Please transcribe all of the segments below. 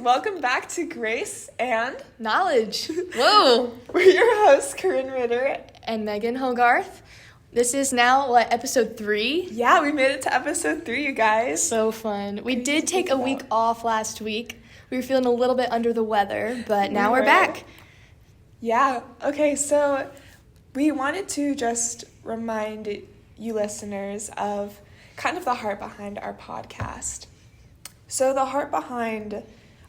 welcome back to Grace and Knowledge. Whoa. We're your hosts, Corinne Ritter and Megan Hogarth. This is now, episode 3? Yeah, we made it to episode 3, you guys. So fun. We did take a week off last week. We were feeling a little bit under the weather, but now we're back. Yeah. Okay, so we wanted to just remind you listeners of kind of the heart behind our podcast. So the heart behind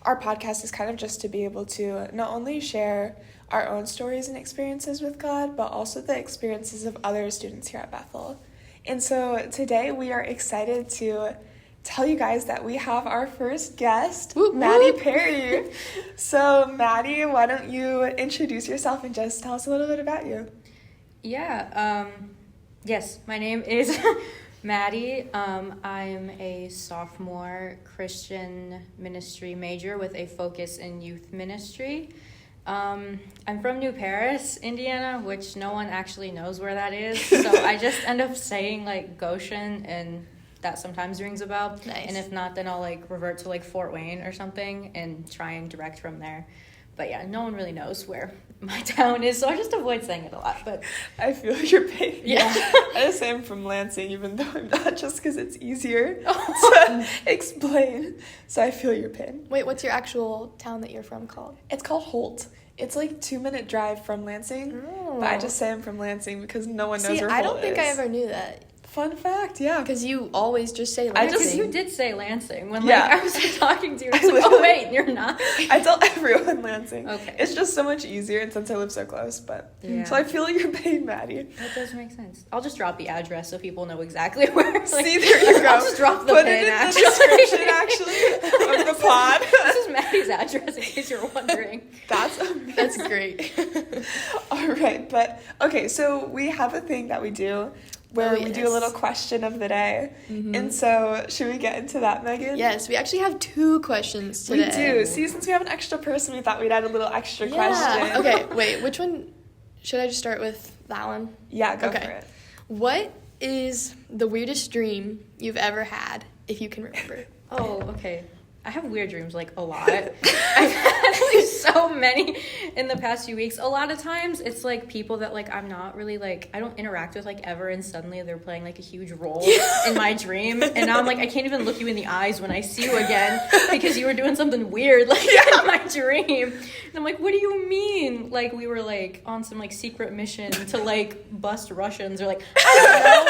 our podcast is kind of just to be able to not only share our own stories and experiences with God, but also the experiences of other students here at Bethel. And so today we are excited to tell you guys that we have our first guest, Madi Perry. So Madi, why don't you introduce yourself and just tell us a little bit about you? Yeah, yes, my name is Madi. I'm a sophomore Christian ministry major with a focus in youth ministry. I'm from New Paris, Indiana, which no one actually knows where that is. So I just end up saying Goshen, and that sometimes rings a bell. Nice. And if not, then I'll revert to Fort Wayne or something and try and direct from there. But yeah, no one really knows where my town is, so I just avoid saying it a lot. But I feel your pain. Yeah. I just say I'm from Lansing, even though I'm not, just because it's easier to explain. So I feel your pain. Wait, what's your actual town that you're from called? It's called Holt. It's 2-minute drive from Lansing. Oh. But I just say I'm from Lansing because no one knows where Holt is. I don't think I ever knew that. Fun fact, yeah. Because you always just say Lansing. Because you did say Lansing when Yeah. I was talking to you. I was oh wait, you're not. I tell everyone Lansing. Okay. It's just so much easier, and since I live so close, but Yeah. so I feel your pain, Maddie. That does make sense. I'll just drop the address so people know exactly where. See, there you go. I'll just drop the Put pin, it in actually. the description, actually, of the pod. This is Maddie's address, in case you're wondering. That's amazing. That's great. All right, but okay, so we have a thing that we do where we do a little question of the day. Mm-hmm. And so, should we get into that, Megan? Yes, we actually have 2 questions today. We do. See, since we have an extra person, we thought we'd add a little extra question. Okay, wait, which one? Should I just start with that one? Yeah, go for it. What is the weirdest dream you've ever had, if you can remember? Oh, okay. I have weird dreams, a lot. I've had, so many in the past few weeks. A lot of times, it's, people that, I'm not really, I don't interact with, ever, and suddenly they're playing, a huge role in my dream. And now I'm, I can't even look you in the eyes when I see you again because you were doing something weird, in my dream. And I'm like, what do you mean? We were, on some, secret mission to, bust Russians or, I don't know.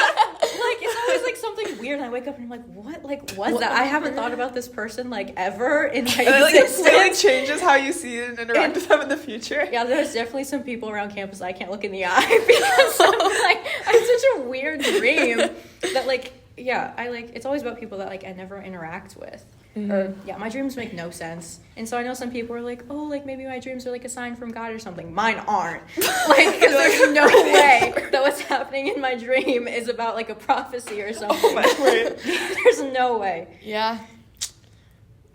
It's always, something weird, and I wake up and I'm like, what? Was that? I haven't thought about this person, ever in my existence. It really changes how you see it and interact with them in the future. Yeah, there's definitely some people around campus I can't look in the eye because I have such a weird dream that, it's always about people that, I never interact with. Mm-hmm. Or, my dreams make no sense. And so I know some people are like, oh, maybe my dreams are, a sign from God or something. Mine aren't. Because there's no way that what's happening in my dream is about, a prophecy or something. Oh, my word. There's no way. Yeah.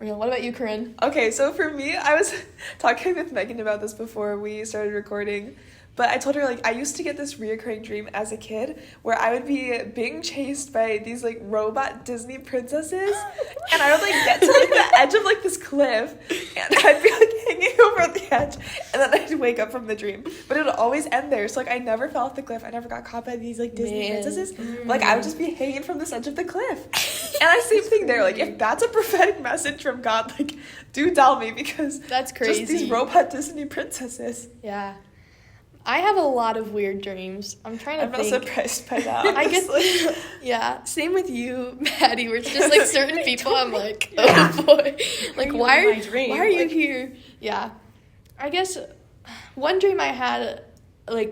What about you, Corinne? Okay, so for me, I was talking with Megan about this before we started recording, but I told her, I used to get this reoccurring dream as a kid where I would be being chased by these, robot Disney princesses, and I would, get to, the edge of, this cliff, and I'd be, hanging over the edge, and then I'd wake up from the dream. But it would always end there, so, I never fell off the cliff. I never got caught by these, Disney princesses. I would just be hanging from this edge of the cliff. And I same thing there, if that's a prophetic message from God, do tell me, because that's crazy. Just these robot Disney princesses. Yeah. I have a lot of weird dreams. I'm trying to think. I'm not surprised by that, I guess, yeah, same with you, Maddie, where it's just, certain people, I'm like, oh, boy. Why are you here? Yeah. I guess one dream I had, I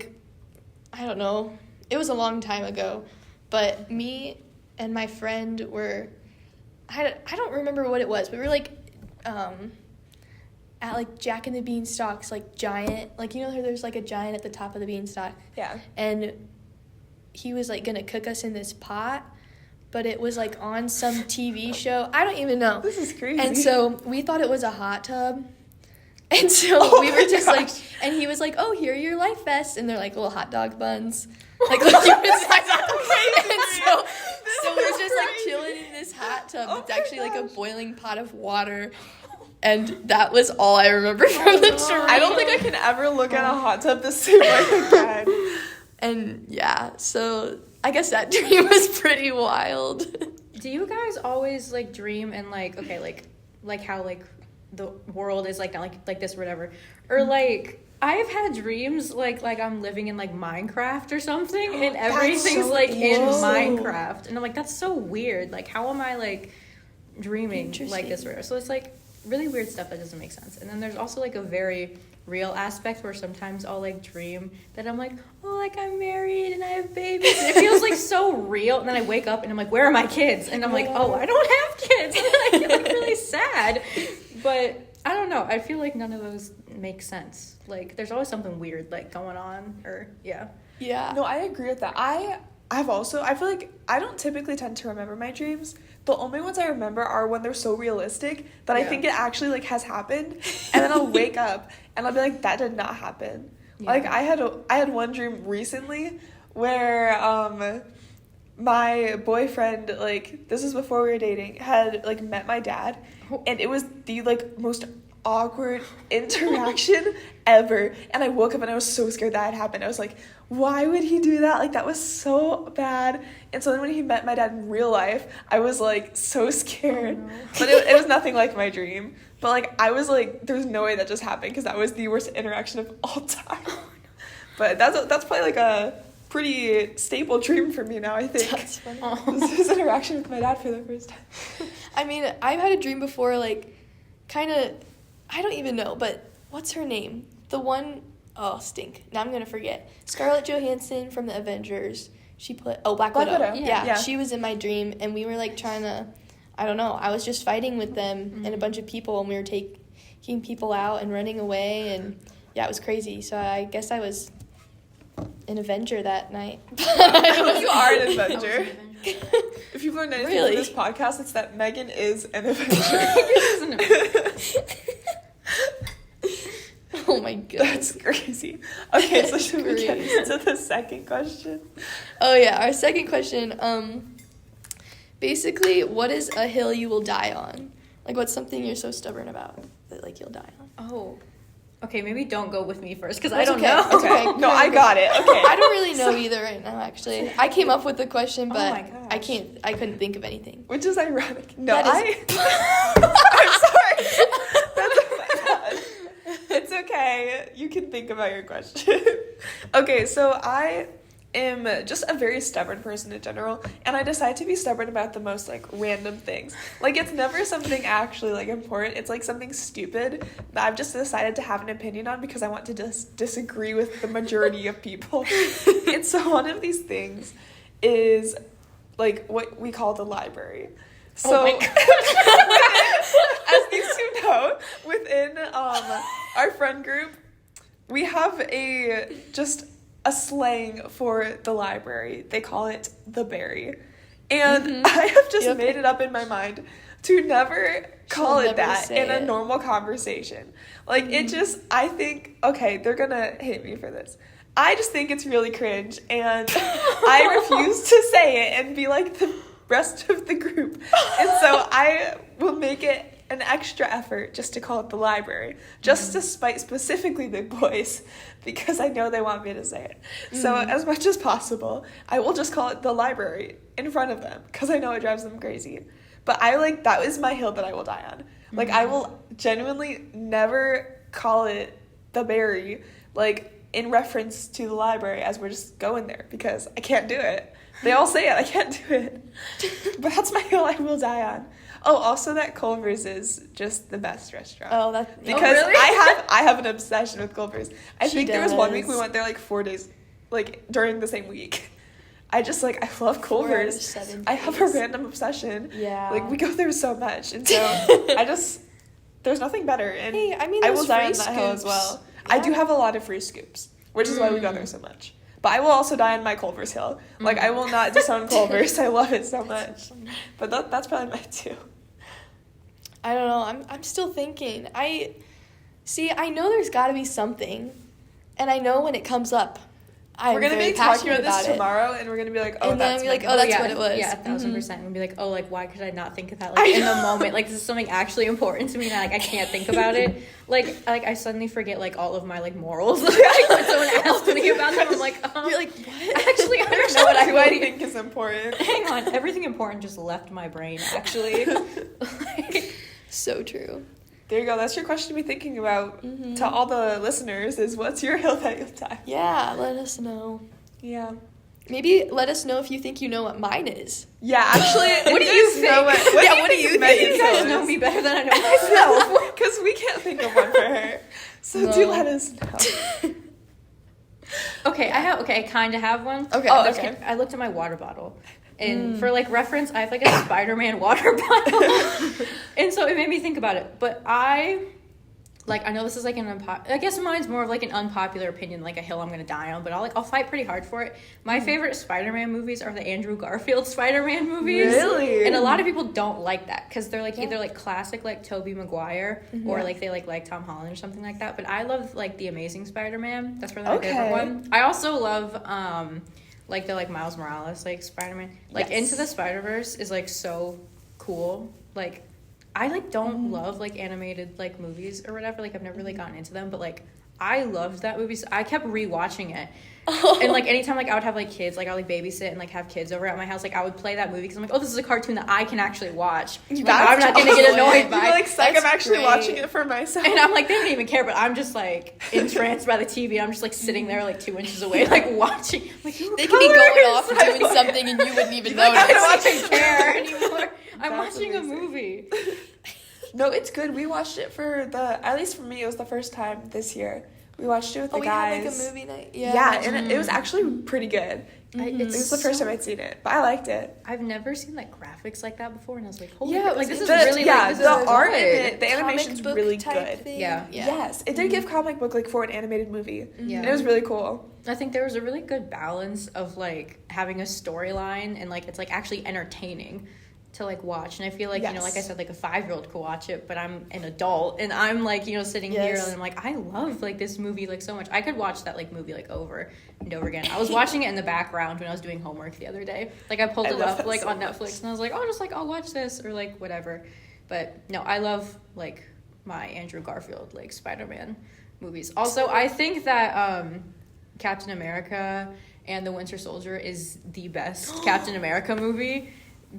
don't know, it was a long time ago, but me and my friend were, I don't remember what it was, but we were, at Jack and the Beanstalk's giant, there's a giant at the top of the beanstalk. Yeah. And he was gonna cook us in this pot, but it was on some TV show. I don't even know. This is crazy. And so we thought it was a hot tub. And so we were just and he was oh, here are your life vests, and they're little hot dog buns. And so we're just chilling in this hot tub. It's actually a boiling pot of water. And that was all I remember from the dream. I don't think I can ever look at a hot tub the same way again. And yeah, so I guess that dream was pretty wild. Do you guys always like dream and like okay like how like the world is like not like this or whatever, or like I've had dreams like I'm living in like Minecraft or something and everything's so like in cool. Minecraft and I'm like that's so weird, like how am I like dreaming like this or whatever? So it's like really weird stuff that doesn't make sense. And then there's also like a very real aspect where sometimes I'll like dream that I'm like, oh, like I'm married and I have babies and it feels like so real, and then I wake up and I'm like, where are my kids? And I'm like, oh, I don't have kids. And then I feel like really sad, but I don't know, I feel like none of those make sense. Like there's always something weird like going on, or yeah. No, I agree with that. I feel like I don't typically tend to remember my dreams. The only ones I remember are when they're so realistic that I think it actually like has happened, and then I'll wake up and I'll be like, that did not happen. Like I had one dream recently where my boyfriend, like this is before we were dating, had like met my dad, and it was the like most awkward interaction ever. And I woke up and I was so scared that had happened. I was like, why would he do that? Like that was so bad. And so then when he met my dad in real life, I was like so scared. Oh, no. But it was nothing like my dream. But like I was like, there's no way that just happened, because that was the worst interaction of all time. Oh, no. But that's probably like a pretty staple dream for me now, I think. That's funny. This interaction with my dad for the first time. I mean, I've had a dream before, like kind of, I don't even know, but what's her name? The one, oh, stink. Now I'm going to forget. Scarlett Johansson from the Avengers. She played, Black Widow. Yeah, she was in my dream, and we were, like, trying to, I don't know, I was just fighting with them and a bunch of people, and we were taking people out and running away, and, yeah, it was crazy. So I guess I was an Avenger that night. You are an Avenger. If people are anything from this podcast, it's that Megan is an Avenger. Oh my god. That's crazy. Okay, so should we get into the second question? Oh yeah, our second question. Basically, what is a hill you will die on? Like, what's something you're so stubborn about that like you'll die on? Oh. Okay, maybe don't go with me first, because I don't okay. know. Okay. No, I got it. Okay. I don't really know either right now, actually. I came up with the question, but my gosh. I couldn't think of anything. Which is ironic. No, I'm sorry. That's my bad. It's okay. You can think about your question. Okay, so I am just a very stubborn person in general, and I decide to be stubborn about the most like random things. Like it's never something actually like important. It's like something stupid that I've just decided to have an opinion on because I want to disagree with the majority of people. And so one of these things is like what we call the library. So as these two know, within our friend group, we have a slang for the library. They call it the berry. And I have just made it up in my mind to never call it that in a normal conversation. Like, it just, I think, okay, they're gonna hate me for this. I just think it's really cringe, and I refuse to say it and be like the rest of the group. And so I will make it an extra effort just to call it the library, just to spite specifically the boys, because I know they want me to say it. So as much as possible, I will just call it the library in front of them, because I know it drives them crazy. But that is my hill that I will die on. Like, I will genuinely never call it the berry, like, in reference to the library, as we're just going there, because I can't do it. They all say it, I can't do it. But that's my hill I will die on. Oh, also that Culver's is just the best restaurant. Oh, that's... Because really? I have an obsession with Culver's. I think there was 1 week we does. went there like 4 days, like during the same week. I just I love Culver's. I have a random obsession. Yeah. Like we go there so much, and so there's nothing better. And hey, I mean, I will die on that hill as well. Yeah. I do have a lot of free scoops, which is why we go there so much. But I will also die on my Culver's hill. Like I will not disown Culver's. I love it so much. But that's probably my two. I don't know. I'm still thinking. I know there's got to be something, and I know when it comes up, We're going to be talking about this tomorrow, and we're going to be like, oh, and that's then be like, oh, that's yeah, what it was. Yeah, 1,000%. And be like, oh, like, why could I not think of that, like, in the moment? Like, this is something actually important to me, and, like, I can't think about it. Like, I suddenly forget, like, all of my, like, morals. Like, when someone asks me about them, I'm like, You're like, what? Actually, I don't know what I really think is important. Hang on, everything important just left my brain, actually. Like, so true. There you go. That's your question to be thinking about to all the listeners is, what's your hill that you'll die? Yeah, let us know. Yeah. Maybe let us know if you think you know what mine is. Yeah, actually, what do you think? What do you think? You guys know me better than I know myself. Because we can't think of one for her. So do let us know. Okay, I kind of have one. Okay. Oh, okay. I looked at my water bottle. And for, like, reference, I have, like, a Spider-Man water bottle. And so it made me think about it. But I know this is, like, I guess mine's more of, like, an unpopular opinion, like a hill I'm going to die on. But I'll fight pretty hard for it. My favorite Spider-Man movies are the Andrew Garfield Spider-Man movies. Really? And a lot of people don't like that. Because they're, like, either, like, classic, like, Tobey Maguire. Or, like, they, like Tom Holland or something like that. But I love, like, The Amazing Spider-Man. That's probably my favorite one. I also love... like the, like, Miles Morales, like, Spider-Man. Like, Into the Spider-Verse is, like, so cool. Like, I, like, don't love, like, animated, like, movies or whatever. Like, I've never really gotten into them. But, like, I loved that movie. So I kept rewatching it. And, like, anytime, like, I would have, like, kids, like, I would, like, babysit and, like, have kids over at my house, like, I would play that movie because I'm like, oh, this is a cartoon that I can actually watch. Like, I'm not going to get annoyed by it. You're, like, psych, I'm actually watching it for myself. And I'm like, they don't even care, but I'm just, like, entranced by the TV. I'm just, like, sitting there, like, 2 inches away, like, watching. Like, they could be going off and doing something and you wouldn't even notice. I don't care anymore. I'm watching a movie. No, it's good. We watched it at least for me, it was the first time this year. We watched it with the guys. We had, like, a movie night. Yeah. Yeah, and it was actually pretty good. It was the first time I'd seen it, but I liked it. I've never seen, like, graphics like that before, and I was like, holy yeah, like, this is really, like, this the is art in good. it, the animation's really good. Thing. Yeah. Yes, it did give comic book, like, for an animated movie. Yeah. And it was really cool. I think there was a really good balance of, like, having a storyline and, like, it's, like, actually entertaining to, like, watch. And I feel like, you know, like I said, like, a 5-year-old could watch it, but I'm an adult and I'm, like, you know, sitting here and I'm like, I love, like, this movie, like, so much. I could watch that, like, movie, like, over and over again. I was watching it in the background when I was doing homework the other day. Like, I pulled it up, like, on Netflix and I was like, oh, just, like, I'll watch this or, like, whatever. But no, I love, like, my Andrew Garfield, like, Spider-Man movies. Also, I think that Captain America and the Winter Soldier is the best Captain America movie.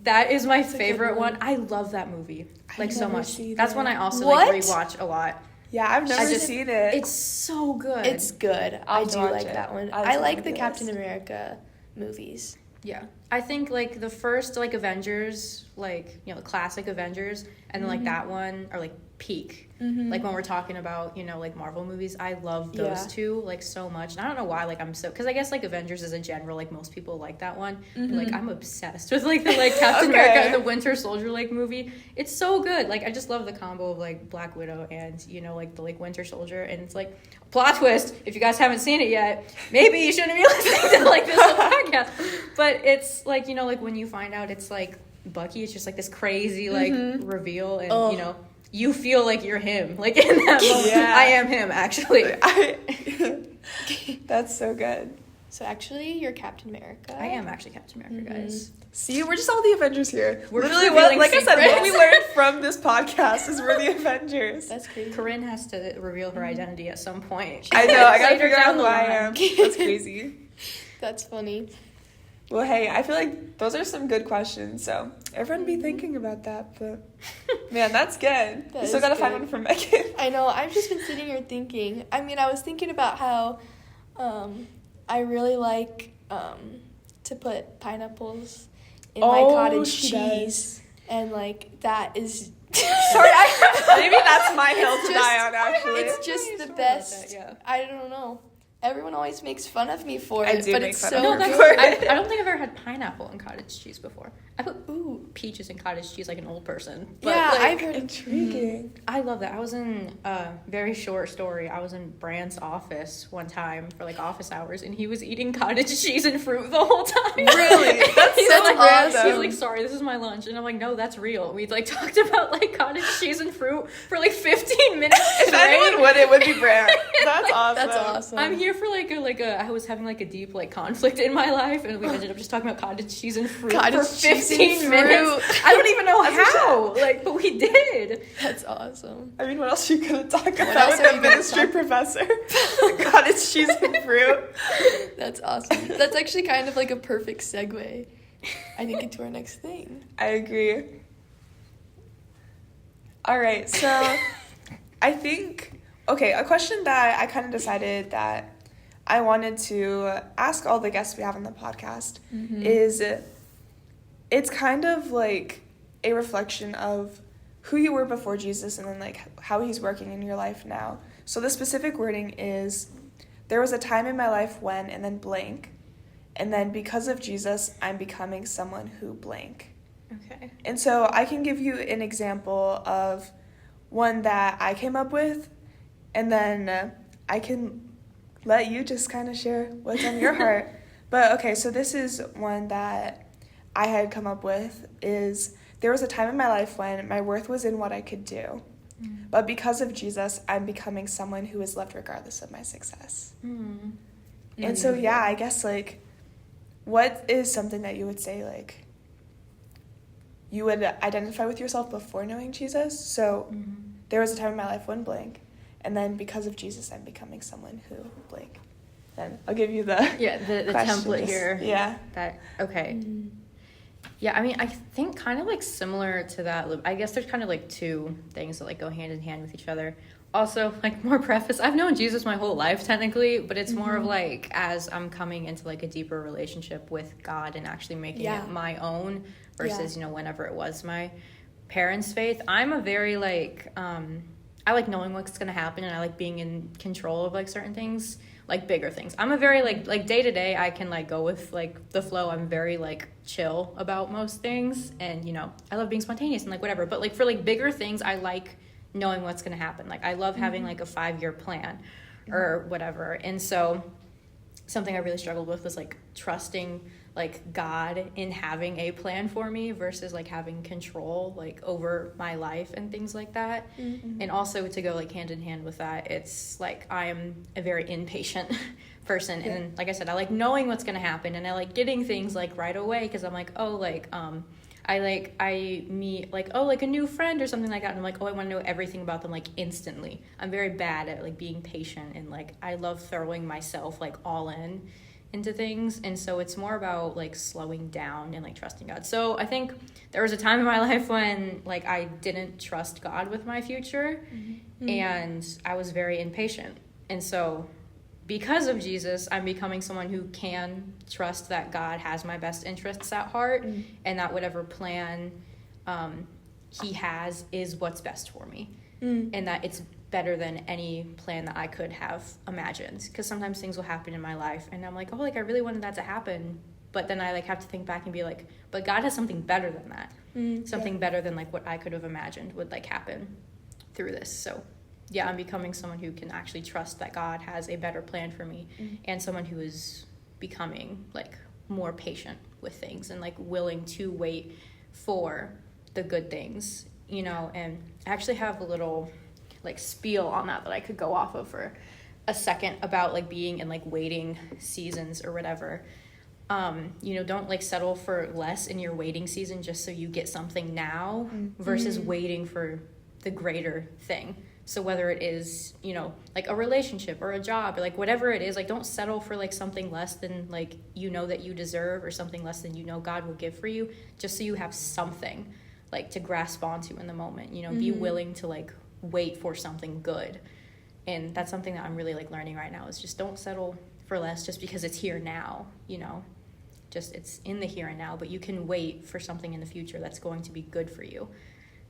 That is my favorite one. I love that movie, like, so much. That's one I also, like, rewatch a lot. Yeah, I've never seen it. It's so good. It's good. I do like that one. I like the Captain list. America movies. Yeah. I think, like, the first, like, Avengers, like, you know, the classic Avengers, and then, like, that one are, like, peak. Like, when we're talking about, you know, like, Marvel movies, I love those two, like, so much. And I don't know why, like, I'm so... Because I guess, like, Avengers is in general, like, most people like that one. But, like, I'm obsessed with, like, the, like, Captain America and the Winter Soldier, like, movie. It's so good. Like, I just love the combo of, like, Black Widow and, you know, like, the, like, Winter Soldier. And it's, like, plot twist, if you guys haven't seen it yet, maybe you shouldn't be listening to, like, this whole podcast. But it's, like, you know, like, when you find out it's, like, Bucky, it's just, like, this crazy, like, reveal. And, you know... You feel like you're him, like, in that moment. Yeah. I am him, actually. That's so good. So actually, you're Captain America. I am actually Captain America, guys. See, we're just all the Avengers here. We're really like I said, what we learned from this podcast is we're the Avengers. That's crazy. Corinne has to reveal her identity at some point. I know, I gotta figure out who I am. That's crazy. That's funny. Well, hey, I feel like those are some good questions, so everyone be thinking about that, but man, that's good. You still gotta find one for Megan. I know, I've just been sitting here thinking. I mean, I was thinking about how I really like to put pineapples in my cottage cheese. And, like, that is... Sorry, maybe that's my hill to die on, actually. It's just the best. Yeah. I don't know. Everyone always makes fun of me for it, but it's so good. I don't think I've ever had pineapple in cottage cheese before. I put peaches in cottage cheese like an old person. But, yeah, like, I've heard. Intriguing. I love that. I was in very short story. I was in Brand's office one time for, like, office hours, and he was eating cottage cheese and fruit the whole time. Really? That's like, awesome. He's like, sorry, this is my lunch, and I'm like, no, that's real. We, like, talked about, like, cottage cheese and fruit for, like, 15 minutes. If anyone would, it would be Brand. That's awesome. That's awesome. I'm here here for I was having like a deep like conflict in my life, and we ended up just talking about cottage cheese and fruit for 15 minutes. I don't even know how, like, but we did. That's awesome. I mean, what else you could talk about with a ministry professor? Cottage cheese and fruit. That's awesome. That's actually kind of like a perfect segue, I think, into our next thing. I agree. All right, so I think, a question that I kind of decided that I wanted to ask all the guests we have on the podcast is, it's kind of like a reflection of who you were before Jesus and then like how he's working in your life now. So the specific wording is, there was a time in my life when, and then blank, and then because of Jesus, I'm becoming someone who blank. Okay. And so I can give you an example of one that I came up with, and then I can let you just kind of share what's on your heart. But okay, so this is one that I had come up with, is there was a time in my life when my worth was in what I could do. But because of Jesus, I'm becoming someone who is loved regardless of my success. And so, yeah, I guess, like, what is something that you would say, like, you would identify with yourself before knowing Jesus? So there was a time in my life when blank, and then because of Jesus, I'm becoming someone who blank. Then I'll give you the the template here. Yeah. Okay. Yeah, I mean, I think kind of like similar to that. I guess there's kind of like two things that like go hand in hand with each other. Also, like, more preface, I've known Jesus my whole life technically, but it's more of like as I'm coming into like a deeper relationship with God and actually making it my own versus, whenever it was my parents' faith. I'm a very like, I like knowing what's going to happen, and I like being in control of like certain things, like bigger things. I'm a very like day to day, I can like go with like the flow. I'm very like chill about most things, and I love being spontaneous and like whatever, but like for like bigger things, I like knowing what's going to happen. Like I love having like a 5-year plan or whatever. And so something I really struggled with was like trusting like God in having a plan for me versus like having control like over my life and things like that. And also to go like hand in hand with that, it's like I am a very impatient person, and like I said, I like knowing what's going to happen, and I like getting things like right away, because I'm like, I meet like, like a new friend or something like that, and I'm like, I want to know everything about them like instantly. I'm very bad at like being patient, and like I love throwing myself like all into things. And so it's more about like slowing down and like trusting God. So I think there was a time in my life when like I didn't trust God with my future, and I was very impatient. And so because of Jesus, I'm becoming someone who can trust that God has my best interests at heart, and that whatever plan he has is what's best for me, and that it's better than any plan that I could have imagined. Because sometimes things will happen in my life, and I'm like, I really wanted that to happen, but then I like have to think back and be like, but God has something better than that, something better than like what I could have imagined would like happen through this. So yeah, I'm becoming someone who can actually trust that God has a better plan for me, and someone who is becoming like more patient with things and like willing to wait for the good things, And I actually have a little like spiel on that I could go off of for a second about like being in like waiting seasons or whatever. Don't like settle for less in your waiting season just so you get something now versus waiting for the greater thing. So whether it is, like a relationship or a job or like whatever it is, like don't settle for like something less than like that you deserve, or something less than God will give for you, just so you have something like to grasp onto in the moment. Be willing to like wait for something good. And that's something that I'm really like learning right now, is just don't settle for less just because it's here now, just it's in the here and now, but you can wait for something in the future that's going to be good for you.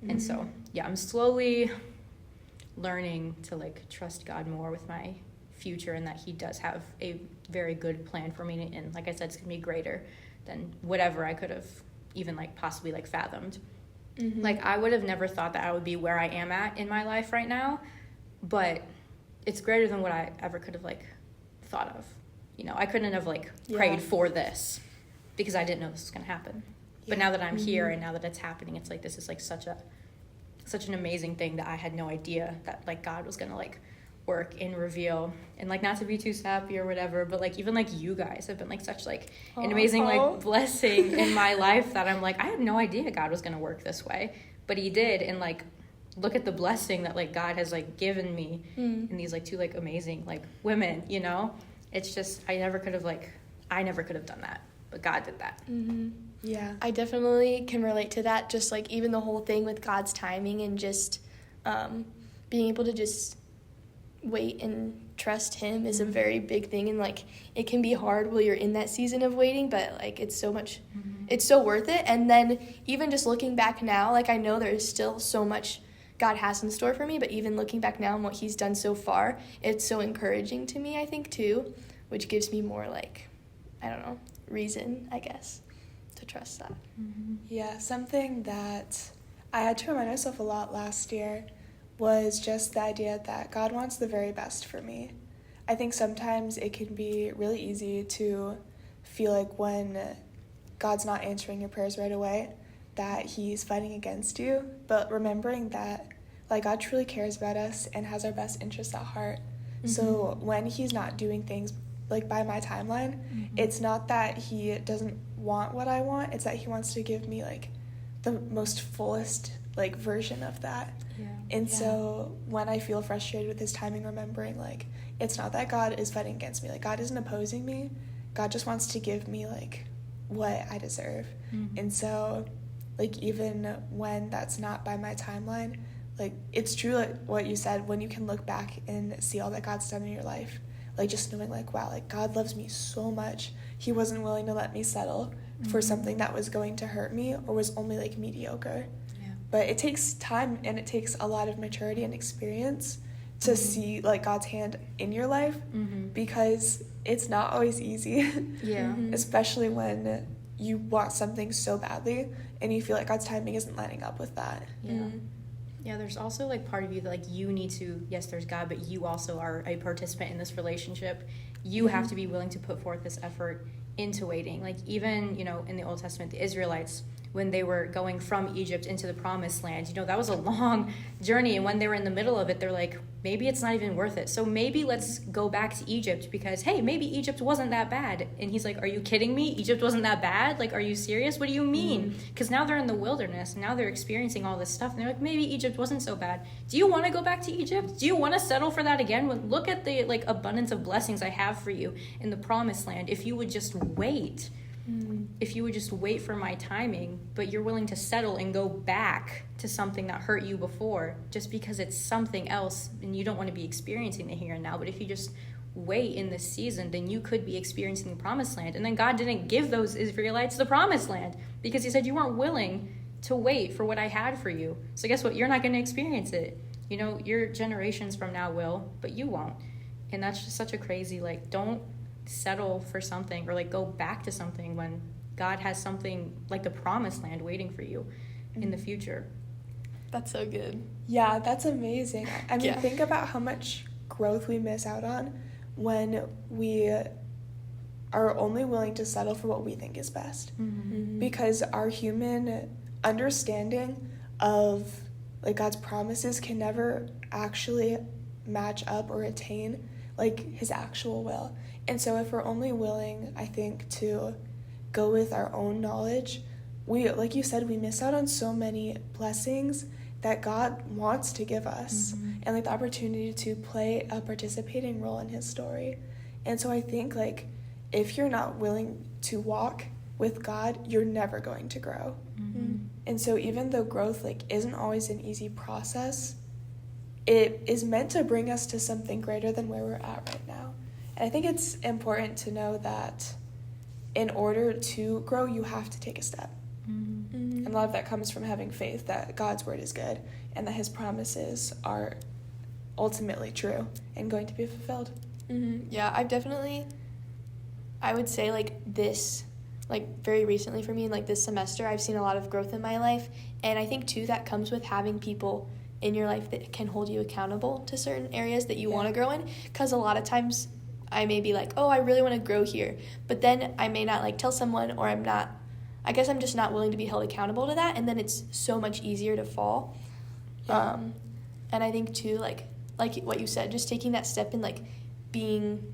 And so yeah, I'm slowly learning to like trust God more with my future, and that he does have a very good plan for me, and like I said, it's gonna be greater than whatever I could have even like possibly like fathomed. Like I would have never thought that I would be where I am at in my life right now, but it's greater than what I ever could have like thought of. I couldn't have like prayed for this because I didn't know this was gonna happen. But now that I'm here and now that it's happening, it's like this is like such an amazing thing that I had no idea that like God was gonna like work and reveal, and like not to be too sappy or whatever, but like even like you guys have been like such like an amazing like blessing in my life that I'm like, I had no idea God was gonna work this way, but he did. And like look at the blessing that like God has like given me in these like two like amazing like women, you know. It's just I never could have done that, but God did that. Yeah, I definitely can relate to that. Just like even the whole thing with God's timing and just being able to just wait and trust him is a very big thing. And like it can be hard while you're in that season of waiting, but like it's so much it's so worth it. And then even just looking back now, like I know there's still so much God has in store for me, but even looking back now and what he's done so far, it's so encouraging to me, I think too, which gives me more like, I don't know, reason, I guess, to trust that. Yeah, something that I had to remind myself a lot last year was just the idea that God wants the very best for me. I think sometimes it can be really easy to feel like when God's not answering your prayers right away, that he's fighting against you, but remembering that like God truly cares about us and has our best interests at heart. So when he's not doing things like by my timeline, it's not that he doesn't want what I want, it's that he wants to give me like the most fullest like version of that. So when I feel frustrated with his timing, remembering like it's not that God is fighting against me, like God isn't opposing me, God just wants to give me like what I deserve. And so like even when that's not by my timeline, like it's true like what you said, when you can look back and see all that God's done in your life, like just knowing like wow, like God loves me so much, he wasn't willing to let me settle for something that was going to hurt me or was only like mediocre. But it takes time and it takes a lot of maturity and experience to see like God's hand in your life, because it's not always easy. Especially when you want something so badly and you feel like God's timing isn't lining up with that. Yeah, there's also like part of you that like you need to, yes, there's God, but you also are a participant in this relationship. You have to be willing to put forth this effort into waiting. Like even, you know, in the Old Testament, the Israelites, when they were going from Egypt into the promised land, you know, that was a long journey. And when they were in the middle of it, they're like, maybe it's not even worth it. So maybe let's go back to Egypt because, hey, maybe Egypt wasn't that bad. And he's like, are you kidding me? Egypt wasn't that bad? Like, are you serious? What do you mean? Because now they're in the wilderness. And now they're experiencing all this stuff. And they're like, maybe Egypt wasn't so bad. Do you want to go back to Egypt? Do you want to settle for that again? Look at the like abundance of blessings I have for you in the promised land. If you would just wait. If you would just wait for my timing, but you're willing to settle and go back to something that hurt you before just because it's something else and you don't want to be experiencing the here and now. But if you just wait in this season, then you could be experiencing the promised land. And then God didn't give those Israelites the promised land because he said you weren't willing to wait for what I had for you. So guess what? You're not going to experience it. You know, your generations from now will, but you won't. And that's just such a crazy, like, don't settle for something or like go back to something when God has something like the promised land waiting for you in the future. That's so good. Yeah, that's amazing. I mean, think about how much growth we miss out on when we are only willing to settle for what we think is best. Because our human understanding of like God's promises can never actually match up or attain like his actual will. And so if we're only willing, I think, to go with our own knowledge, we, like you said, we miss out on so many blessings that God wants to give us and like the opportunity to play a participating role in his story. And so I think like if you're not willing to walk with God, you're never going to grow. And so even though growth like isn't always an easy process, it is meant to bring us to something greater than where we're at right now. And I think it's important to know that in order to grow, you have to take a step. And a lot of that comes from having faith that God's word is good and that his promises are ultimately true and going to be fulfilled. Yeah, I would say like this, like very recently for me, like this semester, I've seen a lot of growth in my life. And I think too, that comes with having people in your life that can hold you accountable to certain areas that you want to grow in. Because a lot of times I may be like, oh, I really want to grow here. But then I may not like tell someone, or I'm just not willing to be held accountable to that. And then it's so much easier to fall. And I think too, like like what you said, just taking that step and like being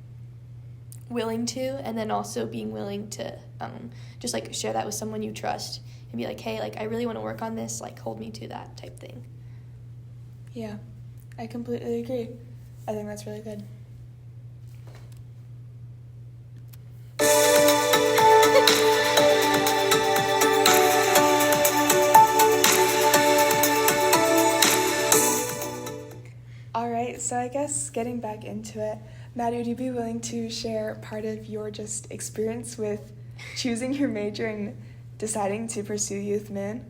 willing to, and then also being willing to just like share that with someone you trust and be like, hey, like I really want to work on this, like hold me to that type thing. Yeah, I completely agree. I think that's really good. All right, so I guess getting back into it, Maddie, would you be willing to share part of your just experience with choosing your major and deciding to pursue youth min?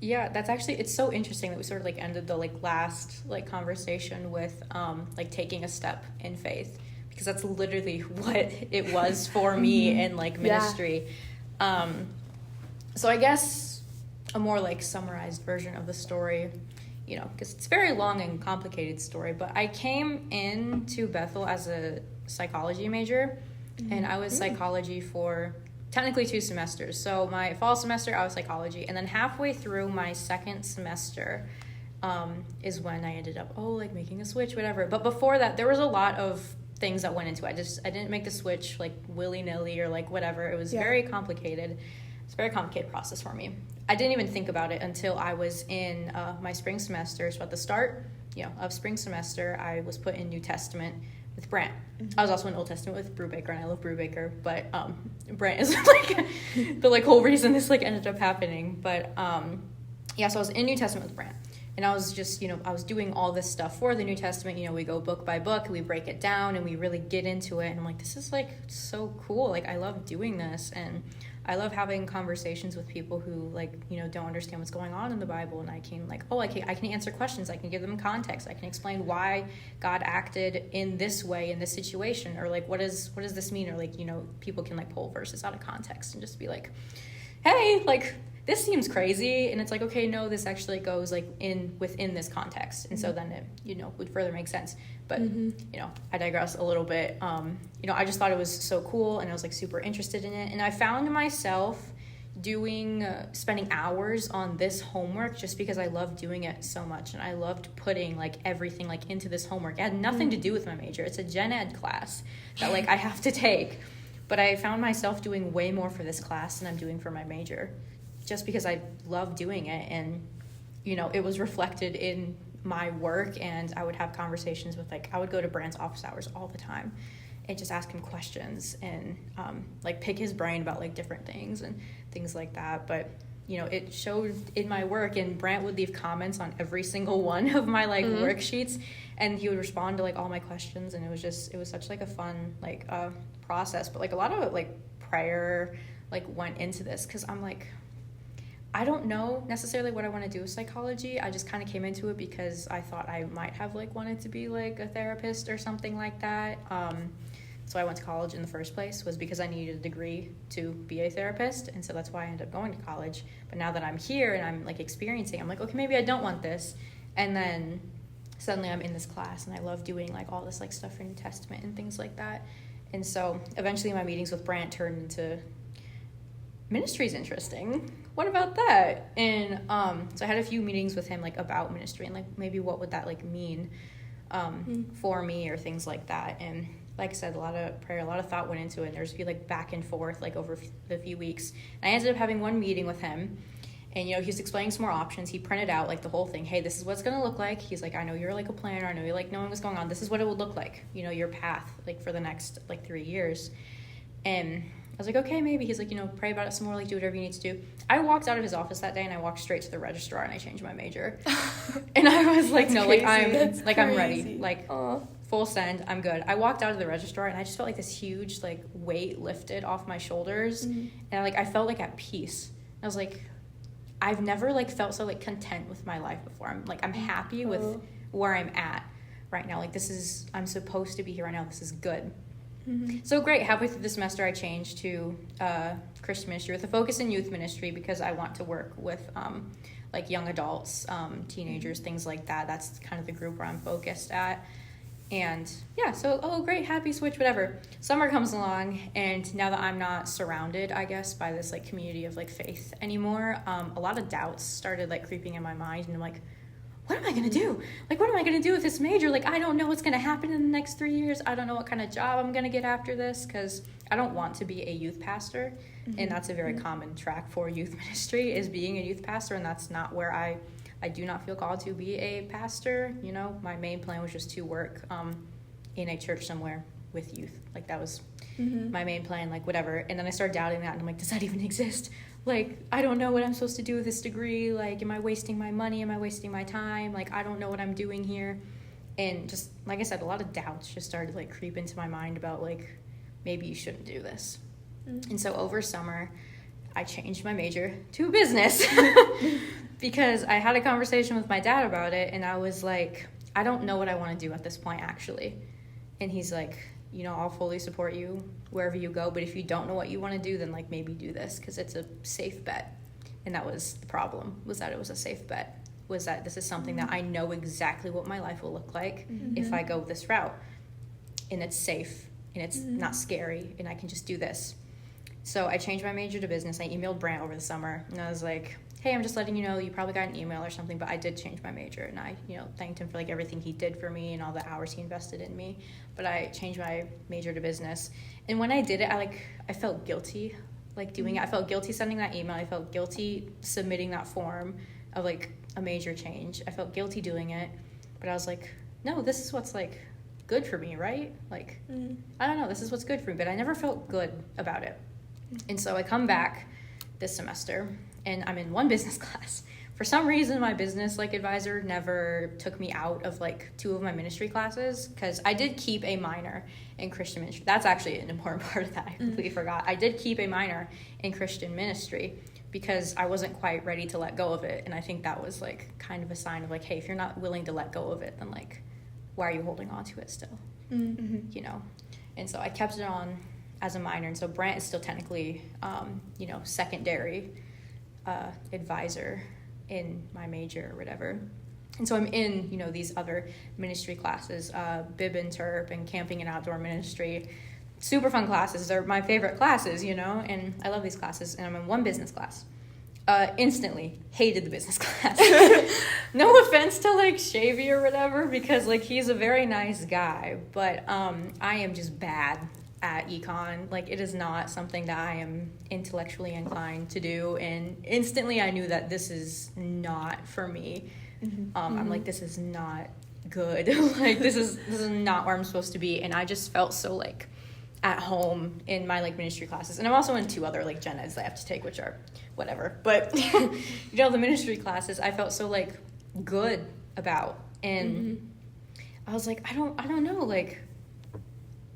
Yeah, that's actually, it's so interesting that we sort of like ended the like last like conversation with like taking a step in faith, because that's literally what it was for me in like ministry. So I guess a more like summarized version of the story, you know, because it's a very long and complicated story, but I came into Bethel as a psychology major, and I was psychology for technically 2 semesters. So my fall semester, I was psychology, and then halfway through my second semester is when I ended up, like making a switch, whatever. But before that, there was a lot of things that went into it. I didn't make the switch like willy-nilly or like whatever. It was very complicated. It's a very complicated process for me. I didn't even think about it until I was in my spring semester. So at the start, of spring semester, I was put in New Testament with Brant. I was also in Old Testament with Brubaker, and I love Brubaker, but Brant is like the like whole reason this like ended up happening. But so I was in New Testament with Brant, and I was just I was doing all this stuff for the New Testament. We go book by book, we break it down, and we really get into it. And I'm like, this is like so cool. Like I love doing this, and I love having conversations with people who don't understand what's going on in the Bible, and I can I can answer questions, I can give them context, I can explain why God acted in this way in this situation, or like what does this mean, or people can pull verses out of context and just be like, hey, this seems crazy, and it's like, okay, no, this actually goes within this context, and so then it would further make sense. But I digress a little bit. I just thought it was so cool, and I was super interested in it, and I found myself spending hours on this homework just because I loved doing it so much, and I loved putting everything into this homework. It had nothing to do with my major. It's a gen ed class that I have to take, but I found myself doing way more for this class than I'm doing for my major, just because I love doing it, and it was reflected in my work. And I would have conversations with I would go to Brand's office hours all the time and just ask him questions and pick his brain about different things and things like that. But it showed in my work, and Brant would leave comments on every single one of my worksheets, and he would respond to all my questions, and it was such a fun process. But a lot of prayer went into this, because I'm I don't know necessarily what I want to do with psychology. I just kind of came into it because I thought I might have wanted to be a therapist or something like that. So I went to college in the first place, was because I needed a degree to be a therapist, and so that's why I ended up going to college. But now that I'm here and I'm experiencing, I'm okay, maybe I don't want this. And then suddenly I'm in this class, and I love doing all this stuff for New Testament and things like that. And so eventually my meetings with Brant turned into, ministry's interesting, what about that? And so I had a few meetings with him about ministry and maybe what would that mean for me, or things like that. And like I said, a lot of prayer, a lot of thought went into it, and there's a few back and forth over the few weeks. And I ended up having one meeting with him, and he was explaining some more options. He printed out the whole thing. Hey, this is what it's gonna look like. He's I know you're a planner, I know you're knowing what's going on, this is what it would look like, your path for the next 3 years. And I was okay, maybe. He's pray about it some more, do whatever you need to do. I walked out of his office that day, and I walked straight to the registrar, and I changed my major. And I was no, crazy. I'm ready. Full send, I'm good. I walked out of the registrar, and I just felt this huge weight lifted off my shoulders. And I felt at peace. I was I've never felt so content with my life before. I'm happy with where I'm at right now. I'm supposed to be here right now. This is good. So great. Halfway through the semester, I changed to Christian ministry with a focus in youth ministry, because I want to work with young adults, teenagers, things like that. That's kind of the group where I'm focused at. And yeah, so great, happy switch, whatever. Summer comes along, and now that I'm not surrounded, I guess, by this community of faith anymore, a lot of doubts started creeping in my mind, and I'm what am I going to do? Like, what am I going to do with this major? Like, I don't know what's going to happen in the next 3 years. I don't know what kind of job I'm going to get after this, because I don't want to be a youth pastor. And that's a very common track for youth ministry, is being a youth pastor. And that's not where I do not feel called to be a pastor. You know, my main plan was just to work in a church somewhere with youth. Like, that was my main plan, like, whatever. And then I started doubting that, and I'm like, does that even exist? Like, I don't know what I'm supposed to do with this degree. Like, am I wasting my money? Am I wasting my time? Like, I don't know what I'm doing here. And just, like I said, a lot of doubts just started to, like, creep into my mind about, like, maybe you shouldn't do this. And so over summer, I changed my major to business because I had a conversation with my dad about it, and I was like, I don't know what I want to do at this point, actually. And he's like, you know, I'll fully support you wherever you go, but if you don't know what you want to do, then, like, maybe do this, because it's a safe bet. And that was the problem, was that it was a safe bet, was that this is something that I know exactly what my life will look like if I go this route, and it's safe, and it's not scary, and I can just do this. So I changed my major to business. I emailed Brant over the summer, and I was like, hey, I'm just letting you know, you probably got an email or something, but I did change my major, and I, you know, thanked him for, like, everything he did for me and all the hours he invested in me. But I changed my major to business. And when I did it, I felt guilty, like, doing it. I felt guilty sending that email. I felt guilty submitting that form of, like, a major change. I felt guilty doing it. But I was like, no, this is what's, like, good for me, right? Like, I don't know, this is what's good for me. But I never felt good about it. And so I come back this semester, and I'm in one business class. For some reason, my business, like, advisor never took me out of, like, 2 of my ministry classes, because I did keep a minor in Christian ministry. That's actually an important part of that. I completely forgot. I did keep a minor in Christian ministry because I wasn't quite ready to let go of it. And I think that was, like, kind of a sign of, like, hey, if you're not willing to let go of it, then, like, why are you holding on to it still? You know? And so I kept it on as a minor. And so Brant is still technically, you know, secondary advisor in my major or whatever. And so I'm in, you know, these other ministry classes, bib and terp and camping and outdoor ministry. Super fun classes. They're my favorite classes, you know, and I love these classes. And I'm in one business class. Instantly hated the business class. No offense to, like, Shavy or whatever, because, like, he's a very nice guy, but I am just bad at econ. Like, it is not something that I am intellectually inclined to do, and instantly I knew that this is not for me. I'm like, this is not good. Like, this is not where I'm supposed to be. And I just felt so, like, at home in my, like, ministry classes. And I'm also in 2 other, like, gen eds that I have to take, which are whatever. But you know, the ministry classes I felt so, like, good about. And I was like, I don't know, like,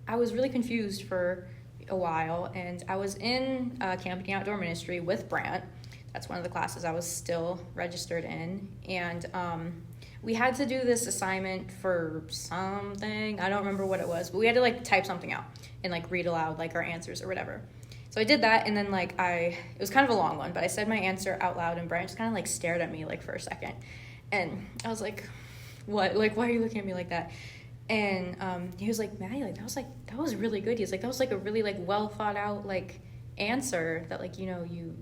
I was really confused for a while. And I was in camping outdoor ministry with Brant. That's one of the classes I was still registered in. And we had to do this assignment for something. I don't remember what it was, but we had to, like, type something out and, like, read aloud, like, our answers or whatever. So I did that, and then, like, it was kind of a long one, but I said my answer out loud, and Brian just kind of, like, stared at me, like, for a second. And I was like, what? Like, why are you looking at me like that? And he was like, Maddie, like, that was really good. He's like, that was, like, a really, like, well thought out, like, answer that, like, you know, you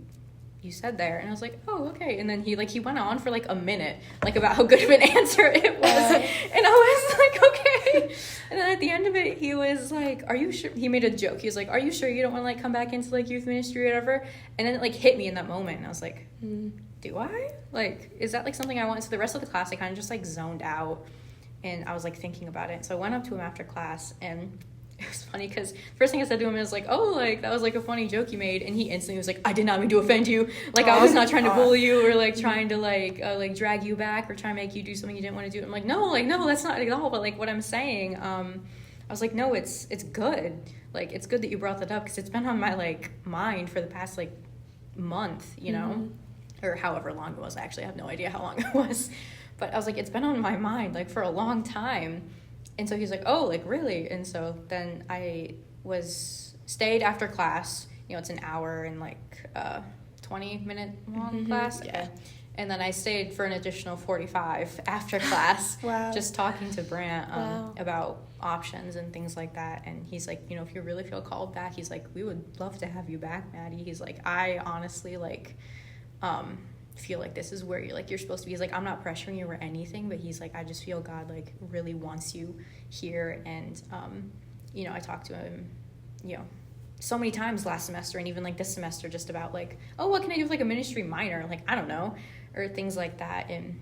said there. And I was like, oh, okay. And then he went on for, like, a minute, like, about how good of an answer it was. And I was like, okay. And then at the end of it, he was like, are you sure? He made a joke. He was like, are you sure you don't want to, like, come back into, like, youth ministry or whatever? And then it, like, hit me in that moment. And I was like, do I? Like, is that, like, something I want? So the rest of the class, I kind of just, like, zoned out. And I was, like, thinking about it. So I went up to him after class, and it was funny because first thing I said to him was like, oh, like, that was, like, a funny joke you made. And he instantly was like, I did not mean to offend you. Like, I was not trying to bully you or, like, trying to, like, drag you back or try and make you do something you didn't want to do. I'm like, no, that's not at all. But, like, what I'm saying, I was like, no, it's good. Like, it's good that you brought that up because it's been on my, like, mind for the past, like, month, you know, or however long it was. I actually have no idea how long it was. But I was like, it's been on my mind, like, for a long time. And so he's like, oh, like, really? And so then I stayed after class. You know, it's an hour and, like, 20-minute long class. Yeah. Okay. And then I stayed for an additional 45 after class. Wow. Just talking to Brant about options and things like that. And he's like, you know, if you really feel called back, he's like, we would love to have you back, Maddie. He's like, I honestly, like, feel like this is where you're supposed to be. He's like, I'm not pressuring you or anything, but he's like, I just feel God like really wants you here. And I talked to him so many times last semester and even like this semester, just about like, oh, what can I do with like a ministry minor, like I don't know, or things like that. And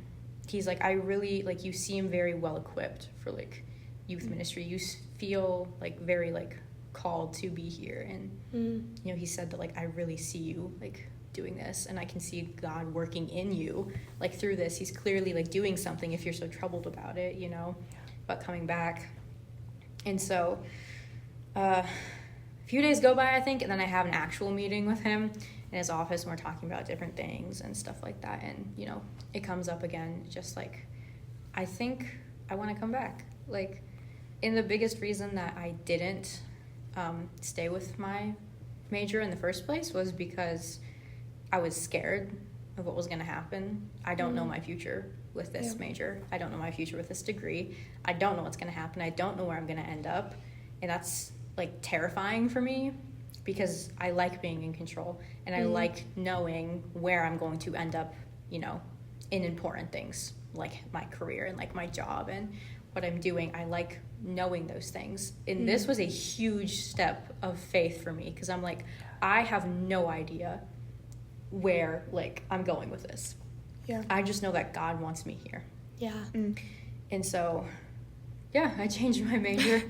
he's like, I really like, you seem very well equipped for like youth ministry. You feel like very like called to be here. And he said that like, I really see you like doing this, and I can see God working in you like through this. He's clearly like doing something if you're so troubled about it, about coming back. And so a few days go by, I think, and then I have an actual meeting with him in his office, and we're talking about different things and stuff like that. And it comes up again, just like, I think I want to come back. Like, and the biggest reason that I didn't stay with my major in the first place was because I was scared of what was going to happen. I don't know my future with this major. I don't know my future with this degree. I don't know what's going to happen. I don't know where I'm going to end up. And that's like terrifying for me, because I like being in control, and I like knowing where I'm going to end up, in important things like my career and like my job and what I'm doing. I like knowing those things. And this was a huge step of faith for me, because I'm like, I have no idea where like I'm going with this. Yeah. I just know that God wants me here. Yeah. And so, I changed my major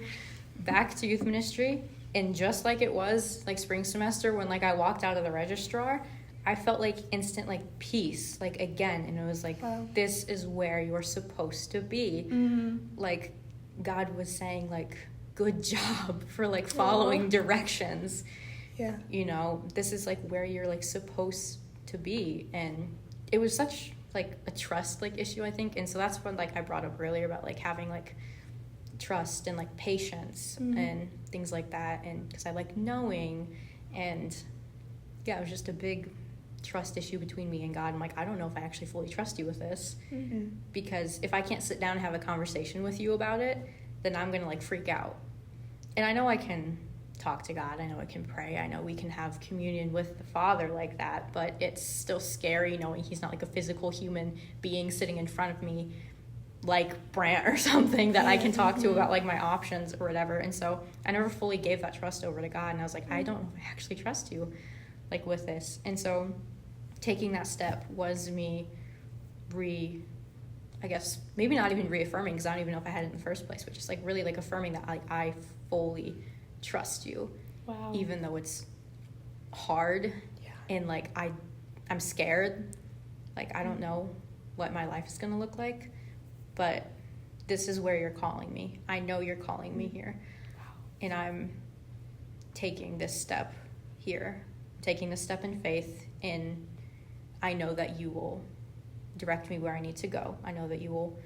back to youth ministry. And just like it was like spring semester, when like I walked out of the registrar, I felt like instant like peace, like again. And it was like, wow, this is where you're supposed to be. Like God was saying like, good job for like following directions. Yeah. This is like where you're like supposed to be. And it was such like a trust like issue, I think. And so that's when like I brought up earlier about like having like trust and like patience and things like that. And because I like knowing, and it was just a big trust issue between me and God. I'm like, I don't know if I actually fully trust you with this, because if I can't sit down and have a conversation with you about it, then I'm gonna like freak out. And I know I can talk to God, I know I can pray, I know we can have communion with the Father like that, but it's still scary knowing he's not like a physical human being sitting in front of me like Brant or something that I can talk to about like my options or whatever. And so I never fully gave that trust over to God, and I was like, I don't know if I actually trust you like with this. And so taking that step was me I guess maybe not even reaffirming, because I don't even know if I had it in the first place, but just like really like affirming that like I fully trust you. Wow. Even though it's hard and like I'm scared, like I don't know what my life is gonna look like, but this is where you're calling me. I know you're calling me here. Wow. And I'm taking this step here, taking this step in faith, and I know that you will direct me where I need to go. I know that you will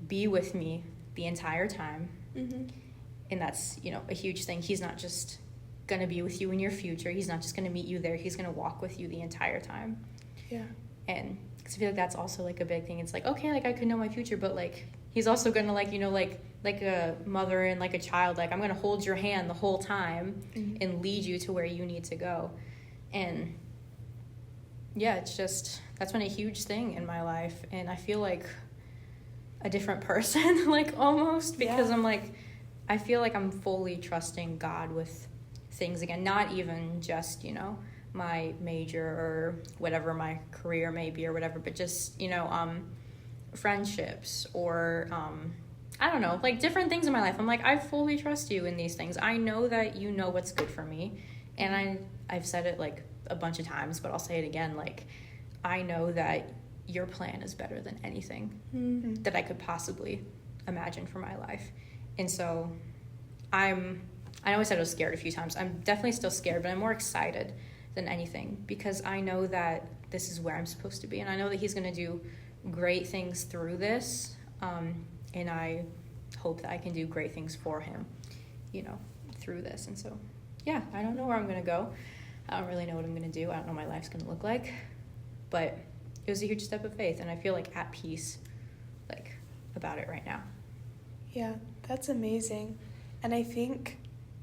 be with me the entire time. And that's, a huge thing. He's not just going to be with you in your future. He's not just going to meet you there. He's going to walk with you the entire time. Yeah. And because I feel like that's also like a big thing. It's like, okay, like I could know my future, but like he's also going to like, like a mother and like a child, like I'm going to hold your hand the whole time and lead you to where you need to go. And it's just, that's been a huge thing in my life. And I feel like a different person, like almost, because I'm like, I feel like I'm fully trusting God with things again, not even just, my major or whatever my career may be or whatever, but just, friendships or, I don't know, like different things in my life. I'm like, I fully trust you in these things. I know that you know what's good for me. And I've said it like a bunch of times, but I'll say it again. Like, I know that your plan is better than anything that I could possibly imagine for my life. And so I know I said I was scared a few times. I'm definitely still scared, but I'm more excited than anything, because I know that this is where I'm supposed to be. And I know that he's going to do great things through this. And I hope that I can do great things for him, through this. And so, I don't know where I'm going to go. I don't really know what I'm going to do. I don't know what my life's going to look like. But it was a huge step of faith, and I feel like at peace, like, about it right now. Yeah, that's amazing. And I think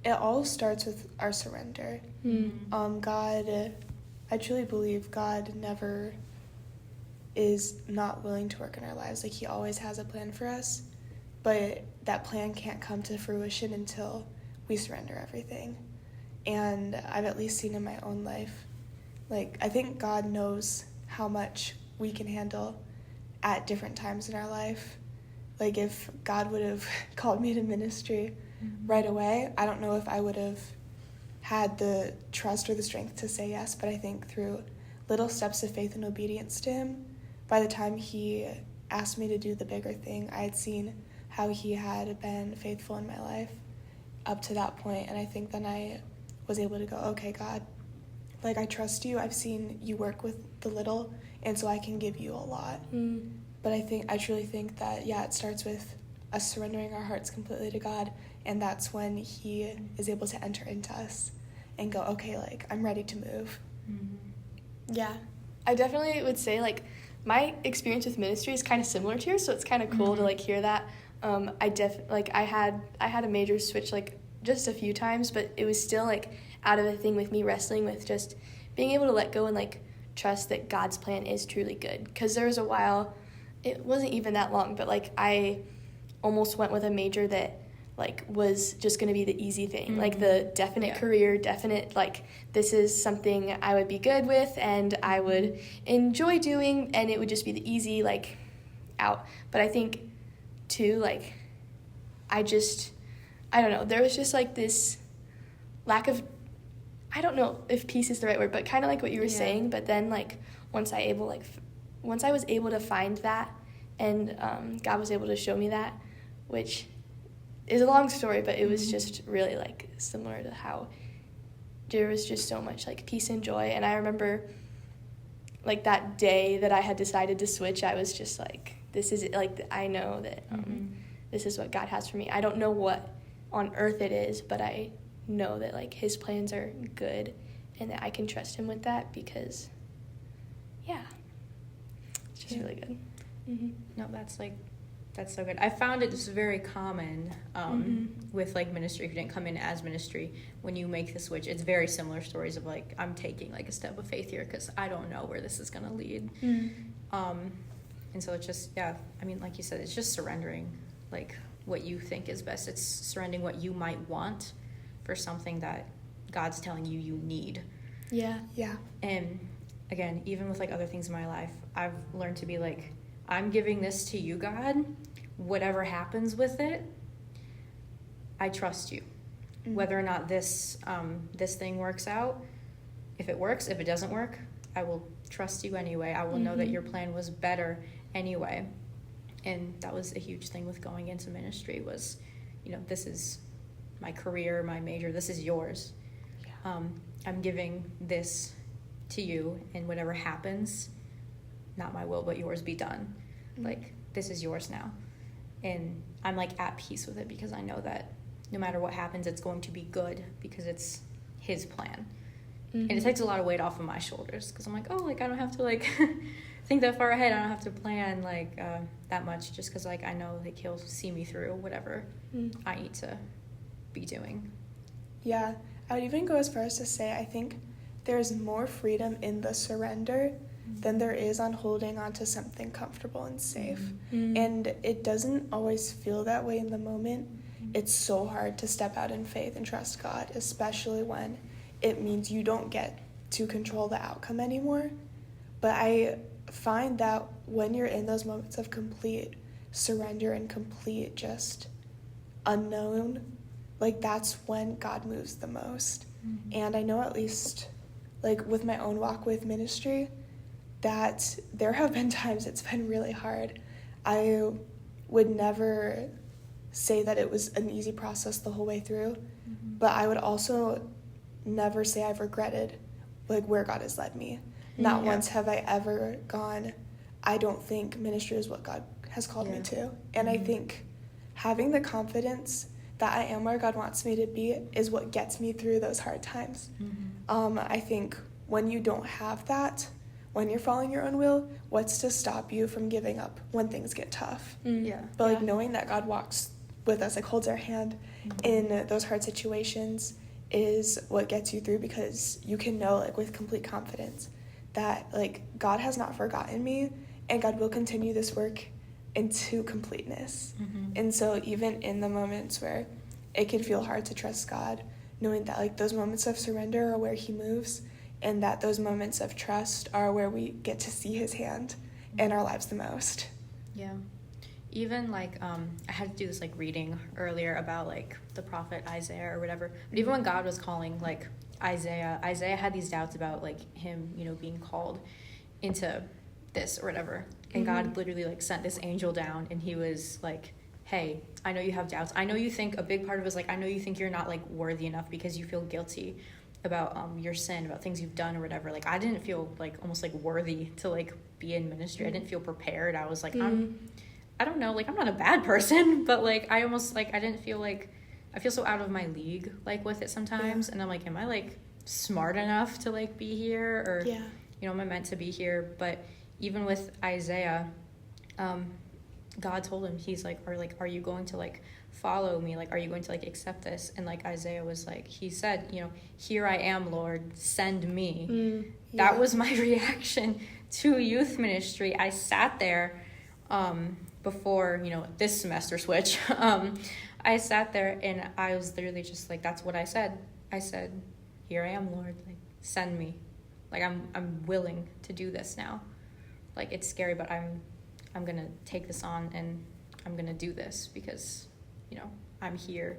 it all starts with our surrender. God, I truly believe God never is not willing to work in our lives. Like, he always has a plan for us, but that plan can't come to fruition until we surrender everything. And I've at least seen in my own life, like, I think God knows how much we can handle at different times in our life. Like, if God would have called me to ministry right away, I don't know if I would have had the trust or the strength to say yes, but I think through little steps of faith and obedience to him, by the time he asked me to do the bigger thing, I had seen how he had been faithful in my life up to that point, and I think then I was able to go, okay, God, like, I trust you. I've seen you work with the little, and so I can give you a lot. But I truly think that, yeah, it starts with us surrendering our hearts completely to God, and that's when he is able to enter into us and go, okay, like, I'm ready to move. Yeah, I definitely would say, like, my experience with ministry is kind of similar to yours, so it's kind of cool to, like, hear that. I had a major switch, like, just a few times, but it was still, like, out of the thing with me wrestling with just being able to let go and, like, trust that God's plan is truly good. Because there was a while, it wasn't even that long, but, like, I almost went with a major that, like, was just going to be the easy thing, like the definite career, definite, like, this is something I would be good with and I would enjoy doing, and it would just be the easy, like, out. But I think, too, like, I don't know, there was just, like, this lack of, I don't know if peace is the right word, but kind of like what you were saying, but then, like, once I was able to find that, and God was able to show me that, which is a long story, but it was just really, like, similar to how there was just so much, like, peace and joy. And I remember, like, that day that I had decided to switch, I was just like, this is it. Like, I know that this is what God has for me. I don't know what on earth it is, but I know that, like, his plans are good and that I can trust him with that because, yeah, it's just really good. No, that's so good. I found it just very common with, like, ministry. If you didn't come in as ministry, when you make the switch, it's very similar stories of, like, I'm taking, like, a step of faith here because I don't know where this is going to lead. And so it's just, yeah, I mean, like you said, it's just surrendering, like, what you think is best. It's surrendering what you might want for something that God's telling you you need. Yeah. And, again, even with, like, other things in my life, I've learned to be, like, I'm giving this to you, God. Whatever happens with it, I trust you. Whether or not this thing works out, if it works, if it doesn't work, I will trust you anyway. I will know that your plan was better anyway. And that was a huge thing with going into ministry was, you know, this is my career, my major, this is yours. I'm giving this to you, and whatever happens, not my will, but yours be done. Like, this is yours now. And I'm, like, at peace with it because I know that no matter what happens, it's going to be good because it's his plan. And it takes a lot of weight off of my shoulders because I'm like, oh, like, I don't have to, like, think that far ahead. I don't have to plan, like, that much just because, like, I know, like, he'll see me through whatever I need to be doing. Yeah, I would even go as far as to say I think there's more freedom in the surrender than there is on holding on to something comfortable and safe. And it doesn't always feel that way in the moment. It's so hard to step out in faith and trust God, especially when it means you don't get to control the outcome anymore. But I find that when you're in those moments of complete surrender and complete just unknown, like, that's when God moves the most. And I know, at least, like, with my own walk with ministry, that there have been times it's been really hard. I would never say that it was an easy process the whole way through, but I would also never say I've regretted, like, where God has led me. Not once have I ever gone, I don't think ministry is what God has called me to. And I think having the confidence that I am where God wants me to be is what gets me through those hard times. I think when you don't have that, when you're following your own will, what's to stop you from giving up when things get tough? But, like, knowing that God walks with us, like, holds our hand in those hard situations is what gets you through, because you can know, like, with complete confidence that, like, God has not forgotten me, and God will continue this work into completeness. And so even in the moments where it can feel hard to trust God, knowing that like those moments of surrender are where he moves, and that those moments of trust are where we get to see his hand in our lives the most. Yeah. Even like I had to do this like reading earlier about like the prophet Isaiah or whatever. But even when God was calling like Isaiah had these doubts about like him, you know, being called into this or whatever. And God literally like sent this angel down, and he was like, hey, I know you have doubts. I know you think, a big part of it was like, I know you think you're not like worthy enough because you feel guilty about your sin, about things you've done or whatever. Like I didn't feel like almost like worthy to like be in ministry. I didn't feel prepared. I was like, I don't know, like I'm not a bad person, but like I almost like I didn't feel like, I feel so out of my league like with it sometimes. And I'm like, am I like smart enough to like be here, or you know, am I meant to be here? But even with Isaiah, God told him, he's like, are you going to like follow me? Like, are you going to like accept this? And like Isaiah was like, he said, you know, here I am, Lord, send me. That was my reaction to youth ministry. I sat there before, you know, this semester switch. I sat there and I was literally just like, that's what I said. I said, here I am, Lord, like send me. Like I'm willing to do this now. Like it's scary, but I'm gonna take this on and I'm gonna do this because, you know, I'm here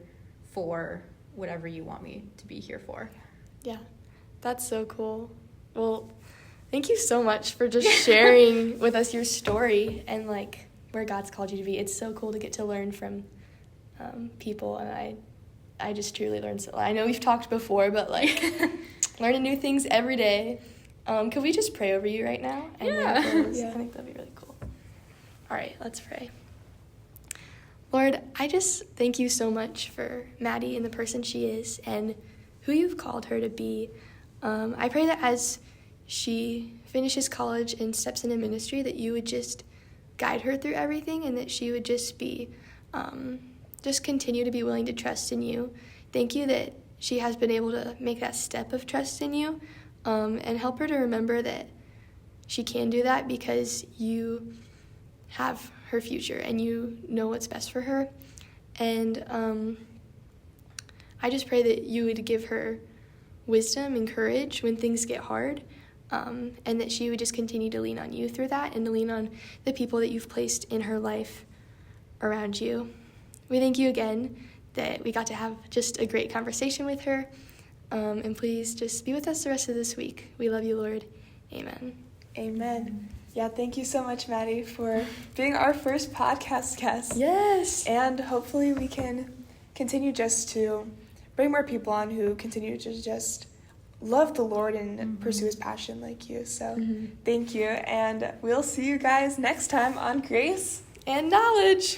for whatever you want me to be here for. Yeah, that's so cool. Well, thank you so much for just sharing with us your story and like where God's called you to be. It's so cool to get to learn from people, and I just truly learned so. I know we've talked before, but like learning new things every day. Could we just pray over you right now? And yeah. I think that'd be really cool. All right, let's pray. Lord, I just thank you so much for Maddie and the person she is and who you've called her to be. I pray that as she finishes college and steps into ministry, that you would just guide her through everything, and that she would just be, just continue to be willing to trust in you. Thank you that she has been able to make that step of trust in you, and help her to remember that she can do that because you have her future and you know what's best for her. And I just pray that you would give her wisdom and courage when things get hard, and that she would just continue to lean on you through that and to lean on the people that you've placed in her life around you. We thank you again that we got to have just a great conversation with her, and please just be with us the rest of this week. We love you, Lord. Amen. Amen. Yeah, thank you so much, Maddie, for being our first podcast guest. Yes. And hopefully we can continue just to bring more people on who continue to just love the Lord and pursue his passion like you. So thank you. And we'll see you guys next time on Grace And Knowledge.